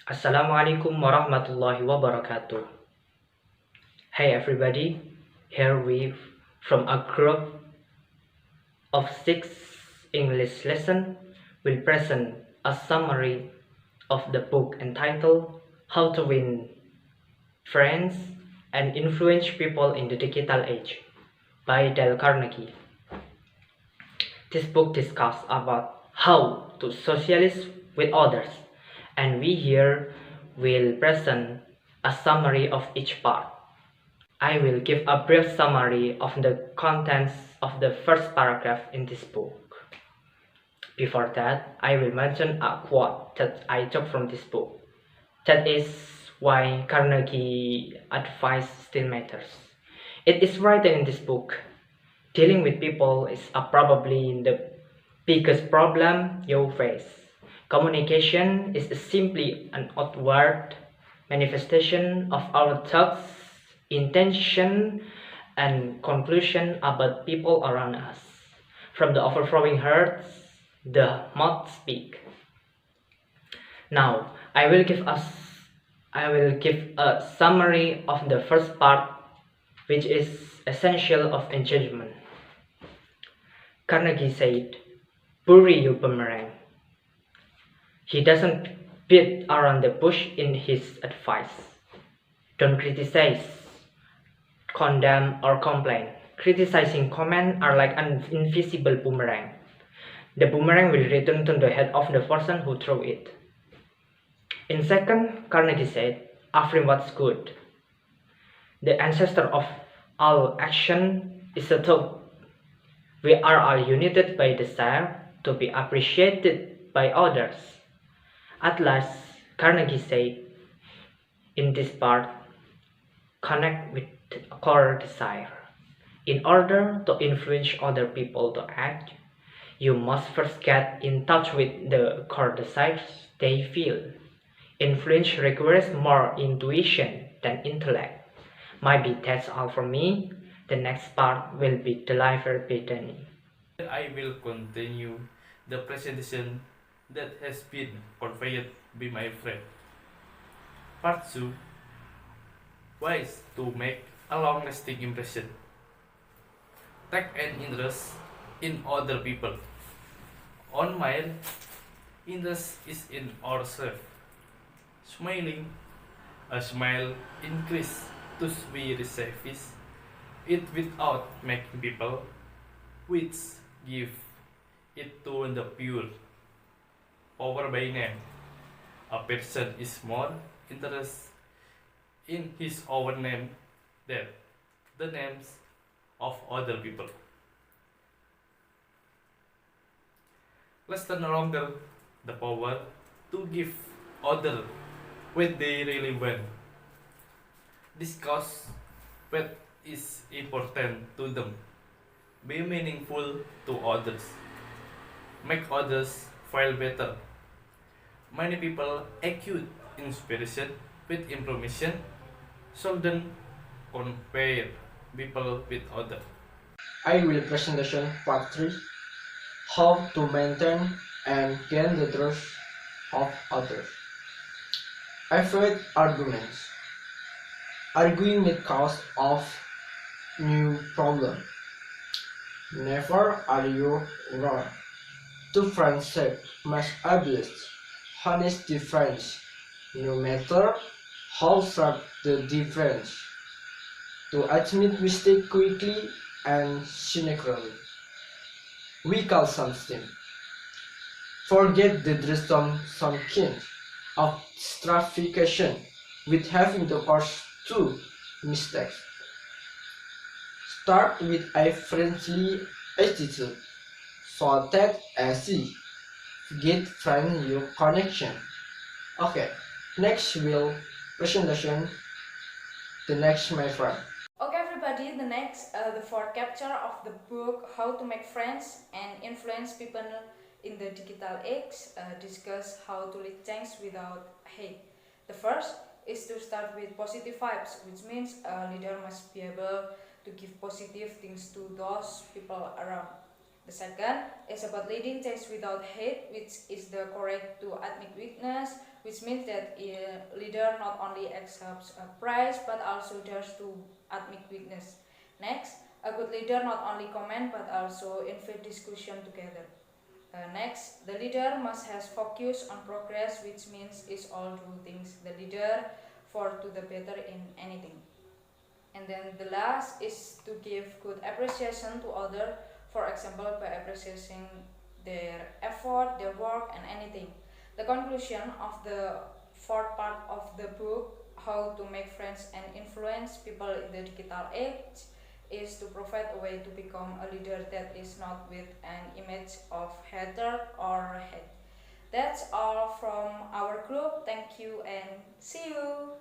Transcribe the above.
Assalamualaikum warahmatullahi wabarakatuh. Hey everybody, here we from a group of 6 English lesson will present a summary of the book entitled How to Win Friends and Influence People in the Digital Age by Dale Carnegie. This book discusses about how to socialize with others, and we here will present a summary of each part. I will give a brief summary of the contents of the first paragraph in this book. Before that, I will mention a quote that I took from this book. That is why Carnegie advice still matters. It is written in this book. Dealing with people is probably the biggest problem you face. Communication is simply an outward manifestation of our thoughts, intention, and conclusion about people around us. From the overflowing heart, the mouth speak. Now, I will give a summary of the first part, which is essential of enchantment. Carnegie said, "Bury your boomerang." He doesn't beat around the bush in his advice. Don't criticize, condemn, or complain. Criticizing comments are like an invisible boomerang. The boomerang will return to the head of the person who threw it. In second, Carnegie said, affirm what's good. The ancestor of all action is a thought. We are all united by desire to be appreciated by others. At last, Carnegie said, in this part, connect with a core desire. In order to influence other people to act, you must first get in touch with the core desires they feel. Influence requires more intuition than intellect. Maybe that's all from me. The next part will be delivered by Dani. I will continue the presentation that has been conveyed by my friend. Part 2. Ways to make a long-lasting impression. Take an interest in other people. On mine, interest is in ourselves. Smiling, a smile increase to we receive it without making people, which give it to the pure. Power by name. A person is more interested in his own name than the names of other people. Let's turn around the power to give other what they really want. Discuss what is important to them. Be meaningful to others. Make others feel better. Many people acute inspiration with information, shouldn't compare people with others. I will presentation part 3, how to maintain and gain the trust of others. Avoid arguments. Arguing may cause of new problem. Never argue wrong. Two friendship must establish honest difference, no matter how sharp the difference. To admit mistake quickly and cynically. We call something. Forget the wisdom some kind of stratification with having the cause two mistakes. Start with a friendly attitude so that as you get friend your connection. Okay, next will presentation. The next my friend. Okay, everybody, the fourth chapter of the book How to Make Friends and Influence People in the Digital Age discuss how to lead change without hate. The first is to start with positive vibes, which means a leader must be able to give positive things to those people around. The second is about leading change without hate, which is the correct to admit weakness, which means that a leader not only accepts praise but also dares to admit weakness. Next, a good leader not only comment but also invite discussion together. Next, the leader must have focus on progress, which means is all do things the leader for to the better in anything. And then the last is to give good appreciation to others, for example by appreciating their effort, their work and anything. The conclusion of the fourth part of the book, How to Make Friends and Influence People in the Digital Age, is to provide a way to become a leader that is not with an image of hatred or hate. That's all from our group. Thank you and see you!